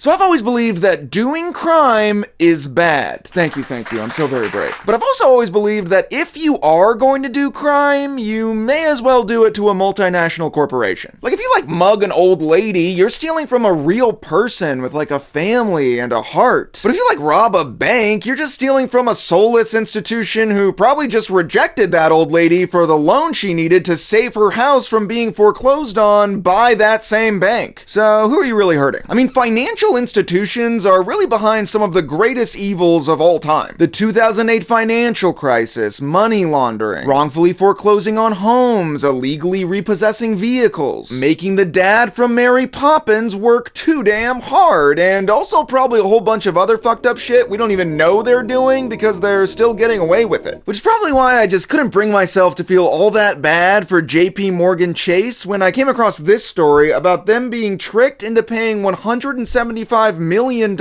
So I've always believed that doing crime is bad. Thank you. I'm so very brave. But I've also always believed that if you are going to do crime, you may as well do it to a multinational corporation. Like if you mug an old lady, you're stealing from a real person with a family and a heart. But if you rob a bank, you're just stealing from a soulless institution who probably just rejected that old lady for the loan she needed to save her house from being foreclosed on by that same bank. So who are you really hurting? I mean, financial institutions are really behind some of the greatest evils of all time. The 2008 financial crisis, money laundering, wrongfully foreclosing on homes, illegally repossessing vehicles, making the dad from Mary Poppins work too damn hard, and also probably a whole bunch of other fucked up shit we don't even know they're doing because they're still getting away with it. Which is probably why I just couldn't bring myself to feel all that bad for JPMorgan Chase when I came across this story about them being tricked into paying $175 million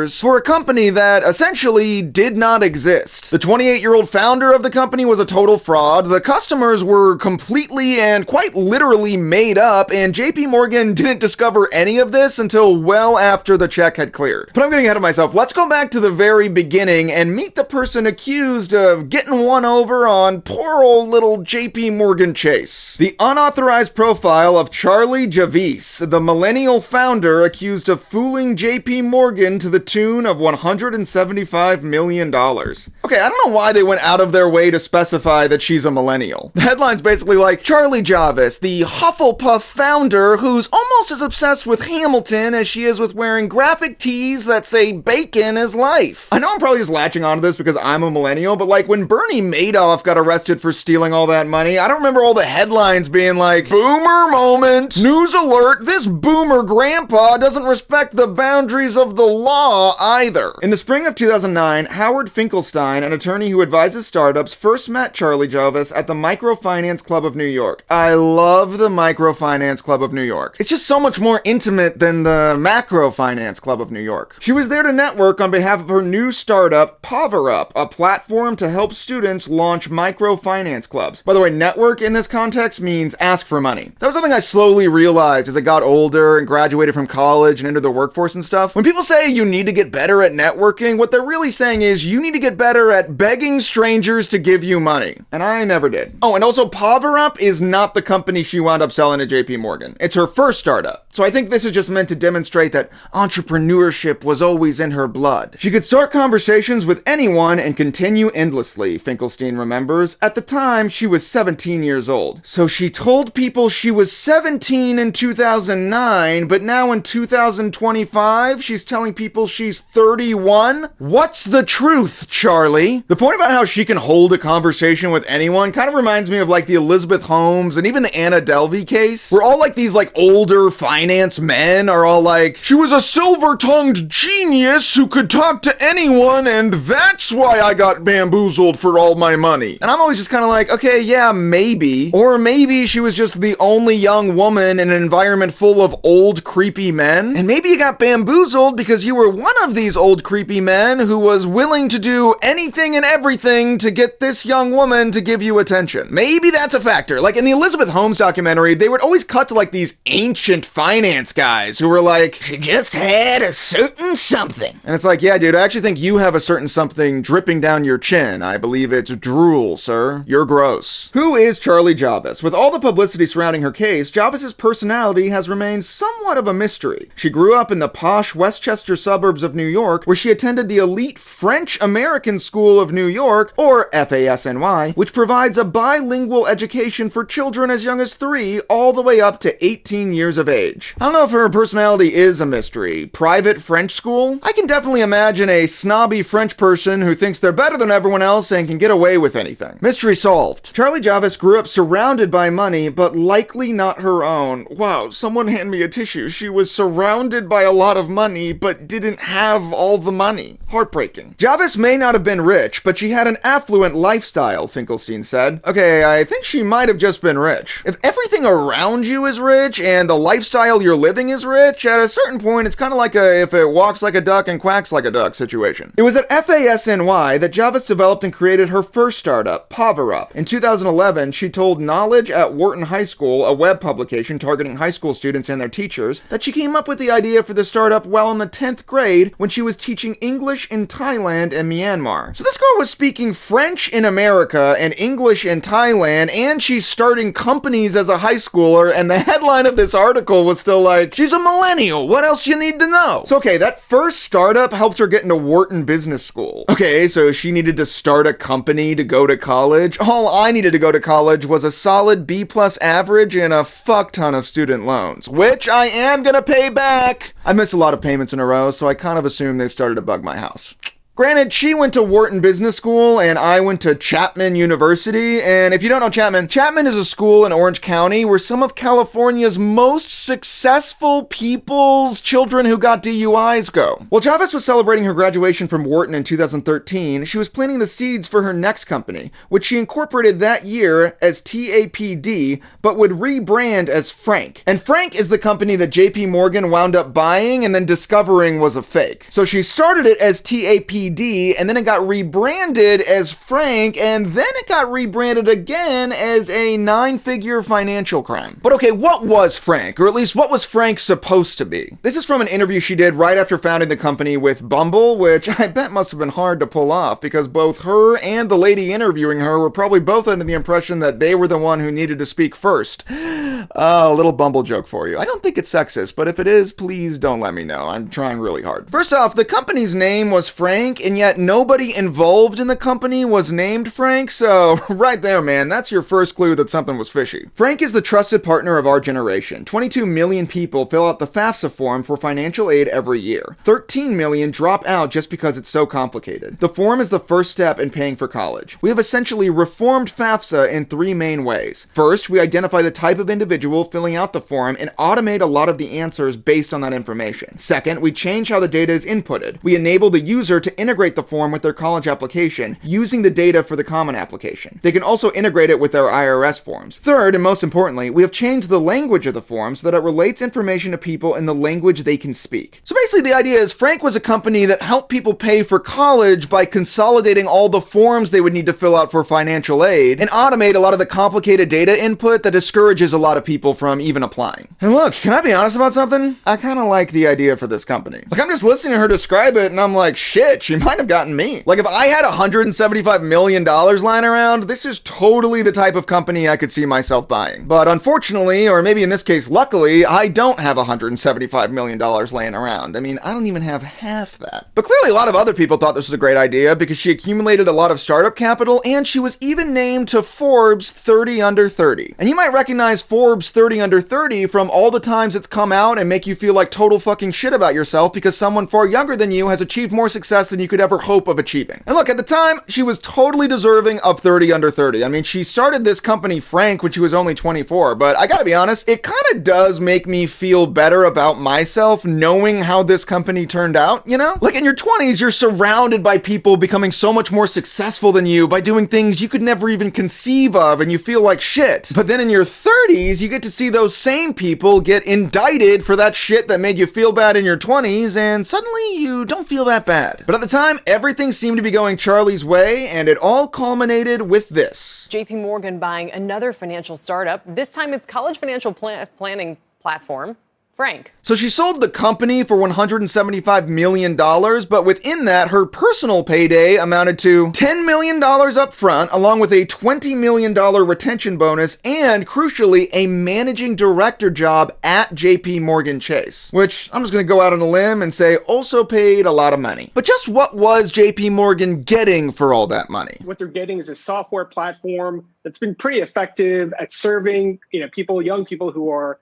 for a company that essentially did not exist. The 28-year-old founder of the company was a total fraud, the customers were completely and quite literally made up, and JPMorgan didn't discover any of this until well after the check had cleared. But I'm getting ahead of myself. Let's go back to the very beginning and meet the person accused of getting one over on poor old little JPMorgan Chase. The unauthorized profile of Charlie Javice, the millennial founder accused of fooling JPMorgan to the tune of $175 million. Okay, I don't know why they went out of their way to specify that she's a millennial. The headline's basically Charlie Javis, the Hufflepuff founder who's almost as obsessed with Hamilton as she is with wearing graphic tees that say bacon is life. I know I'm probably just latching onto this because I'm a millennial, but when Bernie Madoff got arrested for stealing all that money, I don't remember all the headlines being boomer moment, news alert, this boomer grandpa doesn't respect the boundaries of the law either. In the spring of 2009, Howard Finkelstein, an attorney who advises startups, first met Charlie Javis at the Microfinance Club of New York. I love the Microfinance Club of New York. It's just so much more intimate than the Macrofinance Club of New York. She was there to network on behalf of her new startup, PowerUp, a platform to help students launch microfinance clubs. By the way, network in this context means ask for money. That was something I slowly realized as I got older and graduated from college and entered the workforce and stuff. When people say you need to get better at networking, what they're really saying is you need to get better at begging strangers to give you money. And I never did. Oh, and also PowerUp is not the company she wound up selling to JPMorgan. It's her first startup. So I think this is just meant to demonstrate that entrepreneurship was always in her blood. She could start conversations with anyone and continue endlessly, Finkelstein remembers. At the time, she was 17 years old. So she told people she was 17 in 2009, but now in 2025, she's telling people she's 31? What's the truth, Charlie? The point about how she can hold a conversation with anyone kind of reminds me of the Elizabeth Holmes and even the Anna Delvey case, where all these older finance men are all she was a silver-tongued genius who could talk to anyone, and that's why I got bamboozled for all my money. And I'm always just kind of okay, yeah, maybe. Or maybe she was just the only young woman in an environment full of old, creepy men. And maybe you got bamboozled because you were one of these old, creepy men who was willing to do anything and everything to get this young woman to give you attention. Maybe that's a factor. In the Elizabeth Holmes documentary, they would always cut to these ancient finance guys who were she just had a certain something. And it's yeah, dude, I actually think you have a certain something dripping down your chin. I believe it's drool, sir. You're gross. Who is Charlie Javis? With all the publicity surrounding her case, Javis's personality has remained somewhat of a mystery. She grew up in the posh Westchester suburbs of New York, where she attended the elite French-American School of New York, or FASNY, which provides a bilingual education for children as young as 3, all the way up to 18 years of age. I don't know if her personality is a mystery. Private French school? I can definitely imagine a snobby French person who thinks they're better than everyone else and can get away with anything. Mystery solved. Charlie Javis grew up surrounded by money, but likely not her own. Wow, someone hand me a tissue. She was surrounded by a lot of money, but didn't have all the money. Heartbreaking. Javis may not have been rich, but she had an affluent lifestyle, Finkelstein said. Okay, I think she might have just been rich. If everything around you is rich and the lifestyle you're living is rich, at a certain point, it's kind of like a if it walks like a duck and quacks like a duck situation. It was at FASNY that Javis developed and created her first startup, PowerUp. In 2011, she told Knowledge at Wharton High School, a web publication targeting high school students and their teachers, that she came up with the idea for the startup while in the 10th grade when she was teaching English in Thailand and Myanmar. So this girl was speaking French in America and English in Thailand, and she's starting companies as a high schooler, and the headline of this article was still like, she's a millennial, what else you need to know? So okay, that first startup helped her get into Wharton Business School. Okay, so she needed to start a company to go to college. All I needed to go to college was a solid B+ average and a fuck ton of student loans, which I am gonna pay back. I missed a lot of payments in a row, so I kind of assume they've started to bug my house. Granted, she went to Wharton Business School and I went to Chapman University, and if you don't know Chapman is a school in Orange County where some of California's most successful people's children who got DUIs go. While Javis was celebrating her graduation from Wharton in 2013, she was planting the seeds for her next company, which she incorporated that year as TAPD, but would rebrand as Frank. And Frank is the company that JPMorgan wound up buying and then discovering was a fake. So she started it as TAPD, and then it got rebranded as Frank, and then it got rebranded again as a 9-figure financial crime. But okay, what was Frank? Or at least what was Frank supposed to be? This is from an interview she did right after founding the company with Bumble, which I bet must have been hard to pull off because both her and the lady interviewing her were probably both under the impression that they were the one who needed to speak first. A little Bumble joke for you. I don't think it's sexist, but if it is, please don't let me know. I'm trying really hard. First off, the company's name was Frank, and yet nobody involved in the company was named Frank, so right there, man, that's your first clue that something was fishy. Frank is the trusted partner of our generation. 22 million people fill out the FAFSA form for financial aid every year. 13 million drop out just because it's so complicated. The form is the first step in paying for college. We have essentially reformed FAFSA in 3 main ways. First, we identify the type of individual filling out the form and automate a lot of the answers based on that information. Second, we change how the data is inputted. We enable the user to integrate the form with their college application using the data for the common application. They can also integrate it with their IRS forms. Third, and most importantly, we have changed the language of the form so that it relates information to people in the language they can speak. So basically the idea is Frank was a company that helped people pay for college by consolidating all the forms they would need to fill out for financial aid and automate a lot of the complicated data input that discourages a lot of people from even applying. And look, can I be honest about something? I kind of like the idea for this company. Like, I'm just listening to her describe it and I'm like, shit, she might have gotten me. Like, if I had $175 million lying around, this is totally the type of company I could see myself buying. But unfortunately, or maybe in this case, luckily, I don't have $175 million laying around. I mean, I don't even have half that. But clearly a lot of other people thought this was a great idea because she accumulated a lot of startup capital and she was even named to Forbes 30 Under 30. And you might recognize Forbes 30 Under 30 from all the times it's come out and make you feel like total fucking shit about yourself because someone far younger than you has achieved more success than you could ever hope of achieving. And look, at the time, she was totally deserving of 30 Under 30. I mean, she started this company, Frank, when she was only 24, but I gotta be honest, it kind of does make me feel better about myself knowing how this company turned out, you know? Like, in your 20s, you're surrounded by people becoming so much more successful than you by doing things you could never even conceive of, and you feel like shit. But then in your 30s, you get to see those same people get indicted for that shit that made you feel bad in your 20s, and suddenly you don't feel that bad. But at the time, everything seemed to be going Charlie's way, and it all culminated with this. JPMorgan buying another financial startup. This time it's college financial planning platform, Frank. So she sold the company for $175 million, but within that, her personal payday amounted to $10 million up front, along with a $20 million retention bonus, and crucially, a managing director job at JPMorgan Chase, which I'm just gonna go out on a limb and say also paid a lot of money. But just what was JPMorgan getting for all that money? What they're getting is a software platform that's been pretty effective at serving, people, young people who are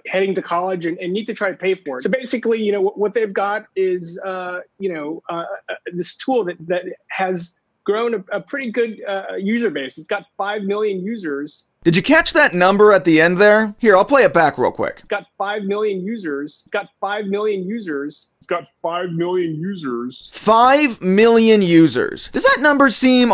heading to college and need to try to pay for it. So basically, what they've got is, this tool that has grown a pretty good user base. It's got 5 million users. Did you catch that number at the end there? Here, I'll play it back real quick. It's got 5 million users. It's got 5 million users. It's got 5 million users. 5 million users. Does that number seem,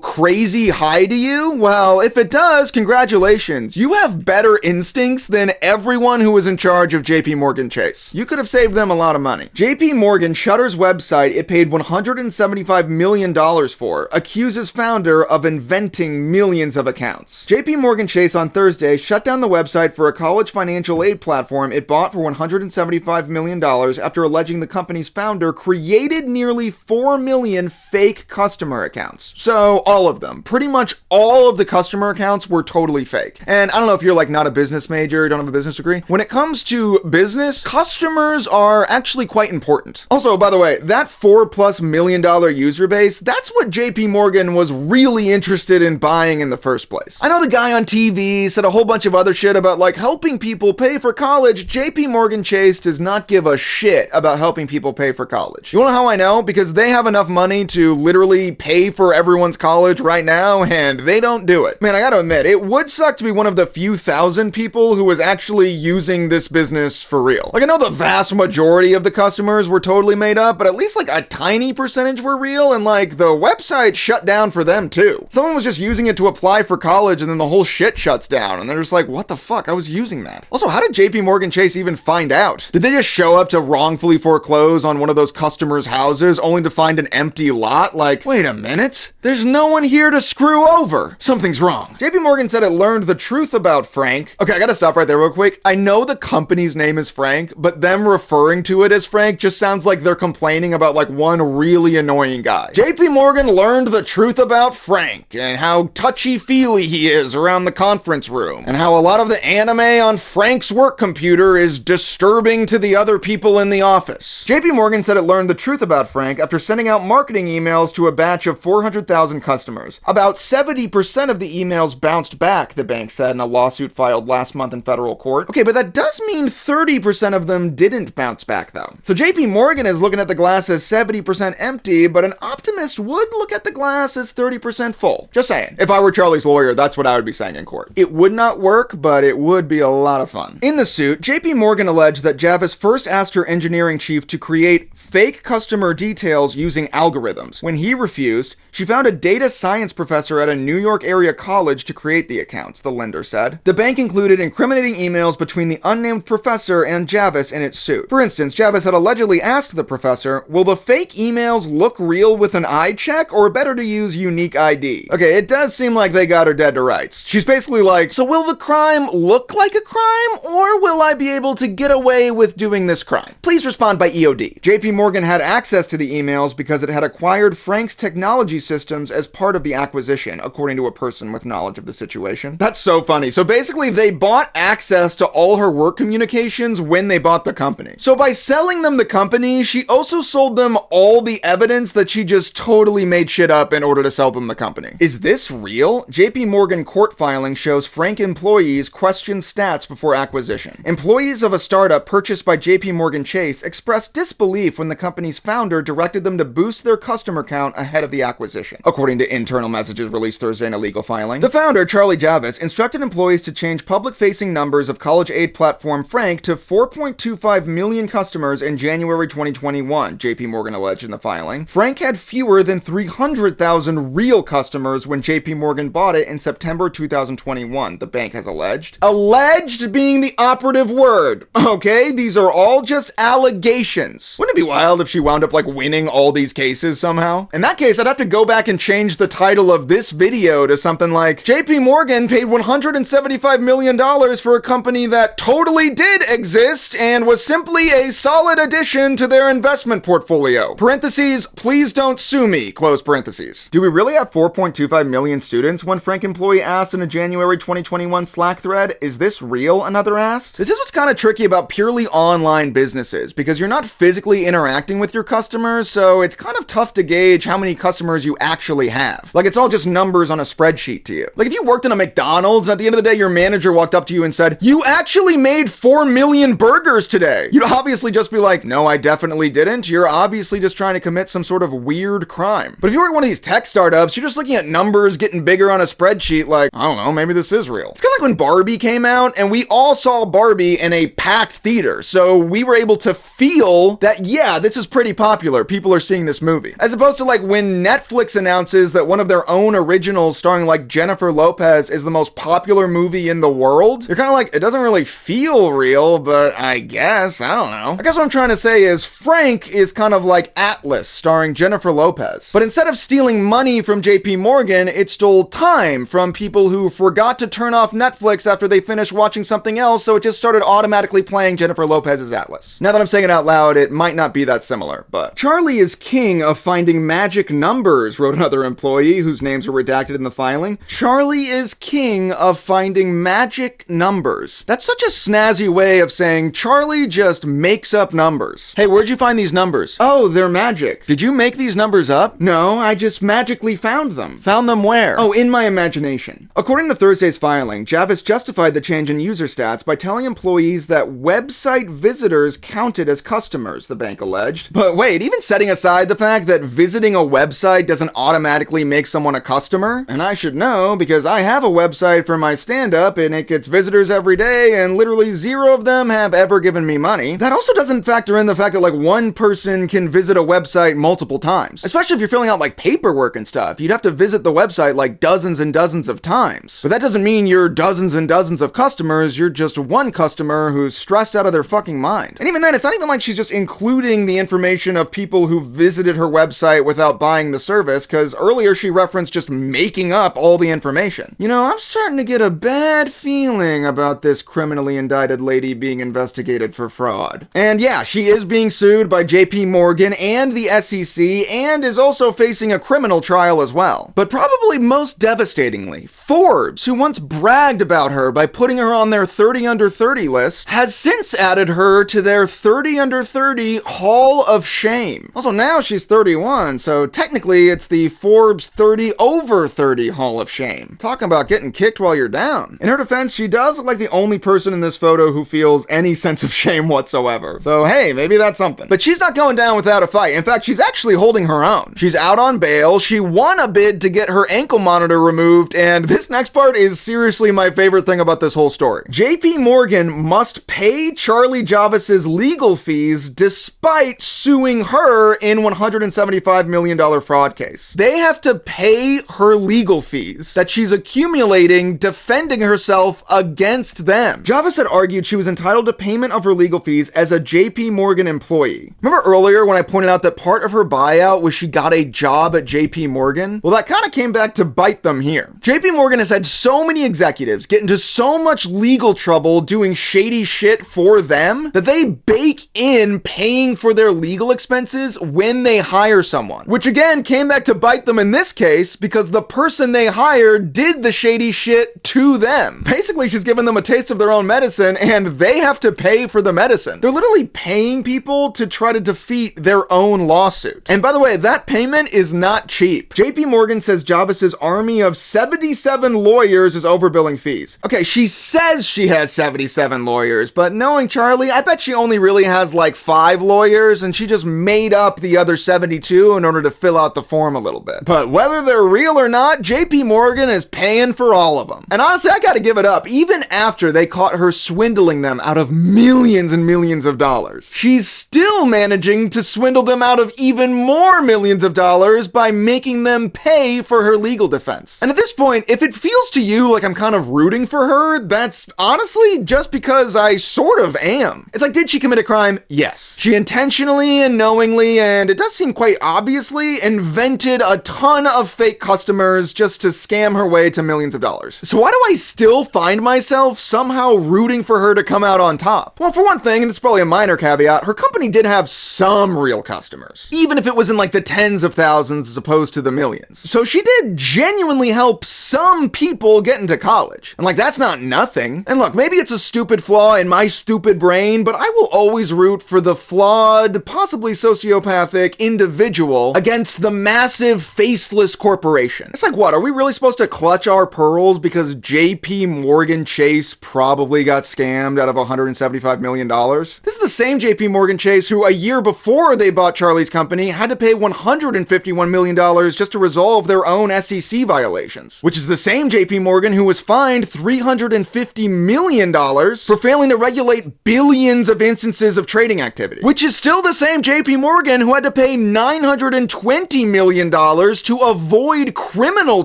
crazy high to you? Well, if it does, congratulations. You have better instincts than everyone who was in charge of JPMorgan Chase. You could have saved them a lot of money. JPMorgan Shutter's website it paid $175 million for, accuses founder of inventing millions of accounts. JPMorgan Chase on Thursday shut down the website for a college financial aid platform it bought for $175 million after alleging the company's founder created nearly 4 million fake customer accounts. So all of them, pretty much all of the customer accounts were totally fake. And I don't know if you're like not a business major, don't have a business degree. When it comes to business, customers are actually quite important. Also, by the way, that $4+ million user base, that's what JP Morgan was really interested in buying in the first place. I know the guy on TV said a whole bunch of other shit about like helping people pay for college. JP Morgan Chase does not give a shit about helping people pay for college. You wanna know how I know? Because they have enough money to literally pay for everyone's college right now, and they don't do it. Man, I gotta admit, it would suck to be one of the few thousand people who was actually using this business for real. Like, I know the vast majority of the customers were totally made up, but at least like a tiny percentage were real, and like the website shut down for them too. Someone was just using it to apply for college, and then the whole shit shuts down, and they're just like, what the fuck? I was using that. Also, how did JP Morgan Chase even find out? Did they just show up to wrongfully foreclose on one of those customers' houses only to find an empty lot? Like, wait a minute, there's no one here to screw over. Something's wrong. JP Morgan said it learned the truth about Frank. Okay, I gotta stop right there real quick. I know the company's name is Frank, but them referring to it as Frank just sounds like they're complaining about like one really annoying guy. JP Morgan learned the truth about Frank and how touchy-feely he is around the conference room, and how a lot of the anime on Frank's work computer is disturbing to the other people in the office. JP Morgan said it learned the truth about Frank after sending out marketing emails to a batch of 400,000 customers. About 70% of the emails bounced back, the bank said in a lawsuit filed last month in federal court. Okay, but that does mean 30% of them didn't bounce back though. So JP Morgan is looking at the glass as 70% empty, but an optimist would look at the glass as 30% full. Just saying. If I were Charlie's lawyer, that's what I would be saying in court. It would not work, but it would be a lot of fun. In the suit, JP Morgan alleged that Javis first asked her engineering chief to create fake customer details using algorithms. When he refused, she found a data science professor at a New York area college to create the accounts, the lender said. The bank included incriminating emails between the unnamed professor and Javis in its suit. For instance, Javis had allegedly asked the professor, will the fake emails look real with an eye check, or better to use unique ID? Okay, it does seem like they got her dead to rights. She's basically like, so will the crime look like a crime, or will I be able to get away with doing this crime? Please respond by EOD. JP Morgan had access to the emails because it had acquired Frank's technology systems as part of the acquisition, according to a person with knowledge of the situation. That's so funny. So basically, they bought access to all her work communications when they bought the company. So by selling them the company, she also sold them all the evidence that she just totally made shit up in order to sell them the company. Is this real? JP Morgan court filing shows Frank employees questioned stats before acquisition. Employees of a startup purchased by JP Morgan Chase expressed disbelief when the company's founder directed them to boost their customer count ahead of the acquisition, according to internal messages released Thursday in a legal filing. The founder, Charlie Javis, instructed employees to change public-facing numbers of college aid platform Frank to 4.25 million customers in January 2021, JP Morgan alleged in the filing. Frank had fewer than 300,000 real customers when JP Morgan bought it in September 2021, the bank has alleged. Alleged being the operative word. Okay, these are all just allegations. Wouldn't it be wild if she wound up like winning all these cases somehow? In that case, I'd have to go back and change the title of this video to something like, JP Morgan paid $175 million for a company that totally did exist and was simply a solid addition to their investment portfolio. Parentheses, please don't sue me, close parentheses. Do we really have 4.25 million students? One Frank employee asked in a January 2021 Slack thread. Is this real? Another asked. This is what's kind of tricky about purely online businesses, because you're not physically interacting with your customers, so it's kind of tough to gauge how many customers you actually have. Like, it's all just numbers on a spreadsheet to you. Like, if you worked in a McDonald's and at the end of the day your manager walked up to you and said, you actually made 4 million burgers today, you'd obviously just be like, no, I definitely didn't. You're obviously just trying to commit some sort of weird crime. But if you were at one of these tech startups, you're just looking at numbers getting bigger on a spreadsheet like, I don't know, maybe this is real. It's kind of like when Barbie came out and we all saw Barbie in a packed theater, so we were able to feel that, yeah, yeah, this is pretty popular. People are seeing this movie. As opposed to like when Netflix announces that one of their own originals starring like Jennifer Lopez is the most popular movie in the world. You're kind of like, it doesn't really feel real, but I guess, I don't know. I guess what I'm trying to say is Frank is kind of like Atlas starring Jennifer Lopez. But instead of stealing money from JPMorgan, it stole time from people who forgot to turn off Netflix after they finished watching something else, so it just started automatically playing Jennifer Lopez's Atlas. Now that I'm saying it out loud, it might not be that similar, but Charlie is king of finding magic numbers, wrote another employee whose names were redacted in the filing. Charlie is king of finding magic numbers. That's such a snazzy way of saying Charlie just makes up numbers. Hey, where'd you find these numbers? Oh, they're magic. Did you make these numbers up? No, I just magically found them. Found them where? Oh, in my imagination. According to Thursday's filing, Javis justified the change in user stats by telling employees that website visitors counted as customers, the bank alleged. But wait, even setting aside the fact that visiting a website doesn't automatically make someone a customer, and I should know because I have a website for my stand-up and it gets visitors every day and literally 0 of them have ever given me money. That also doesn't factor in the fact that like one person can visit a website multiple times, especially if you're filling out like paperwork and stuff. You'd have to visit the website like dozens and dozens of times. But that doesn't mean you're dozens and dozens of customers, you're just one customer who's stressed out of their fucking mind. And even then, it's not even like she's just including the information of people who visited her website without buying the service, because earlier she referenced just making up all the information. You know, I'm starting to get a bad feeling about this criminally indicted lady being investigated for fraud. And yeah, she is being sued by JPMorgan and the SEC and is also facing a criminal trial as well. But probably most devastatingly, Forbes, who once bragged about her by putting her on their 30 under 30 list, has since added her to their 30 under 30 Hall of Shame. Also, now she's 31, so technically it's the Forbes 30 over 30 Hall of Shame. Talking about getting kicked while you're down. In her defense, she does look like the only person in this photo who feels any sense of shame whatsoever. So hey, maybe that's something. But she's not going down without a fight. In fact, she's actually holding her own. She's out on bail. She won a bid to get her ankle monitor removed, and this next part is seriously my favorite thing about this whole story. JPMorgan must pay Charlie Javis's legal fees despite suing her in $175 million fraud case. They have to pay her legal fees that she's accumulating defending herself against them. Javis had argued she was entitled to payment of her legal fees as a JPMorgan employee. Remember earlier when I pointed out that part of her buyout was she got a job at JPMorgan? Well, that kind of came back to bite them here. JPMorgan has had so many executives get into so much legal trouble doing shady shit for them that they bake in paying for their legal expenses when they hire someone. Which again came back to bite them in this case because the person they hired did the shady shit to them. Basically, she's given them a taste of their own medicine and they have to pay for the medicine. They're literally paying people to try to defeat their own lawsuit. And by the way, that payment is not cheap. JPMorgan says Javis's army of 77 lawyers is overbilling fees. Okay, she says she has 77 lawyers, but knowing Charlie, I bet she only really has like 5 lawyers and she just made up the other 72 in order to fill out the form a little bit. But whether they're real or not, JPMorgan is paying for all of them. And honestly, I gotta give it up. Even after they caught her swindling them out of millions and millions of dollars, she's still managing to swindle them out of even more millions of dollars by making them pay for her legal defense. And at this point, if it feels to you like I'm kind of rooting for her, that's honestly just because I sort of am. It's like, did she commit a crime? Yes. She intentionally and knowingly, and it does seem quite obviously, invented a ton of fake customers just to scam her way to millions of dollars. So why do I still find myself somehow rooting for her to come out on top? Well, for one thing, and it's probably a minor caveat, her company did have some real customers, even if it was in like the tens of thousands as opposed to the millions. So she did genuinely help some people get into college. And like, that's not nothing. And look, maybe it's a stupid flaw in my stupid brain, but I will always root for the flawed, possibly sociopathic individual against the massive faceless corporation. It's like, what, are we really supposed to clutch our pearls because JPMorgan Chase probably got scammed out of $175 million? This is the same JPMorgan Chase who a year before they bought Charlie's company had to pay $151 million just to resolve their own SEC violations, which is the same JPMorgan who was fined $350 million for failing to regulate billions of instances of trading activity, which is Still the same JPMorgan who had to pay $920 million to avoid criminal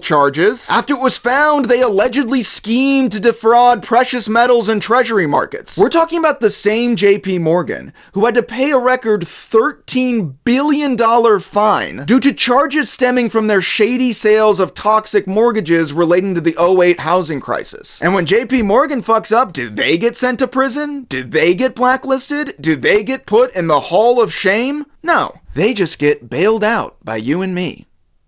charges after it was found they allegedly schemed to defraud precious metals and treasury markets. We're talking about the same JPMorgan who had to pay a record $13 billion fine due to charges stemming from their shady sales of toxic mortgages relating to the '08 housing crisis. And when JPMorgan fucks up, did they get sent to prison? Did they get blacklisted? Did they get put in the Hall of Shame? No, they just get bailed out by you and me.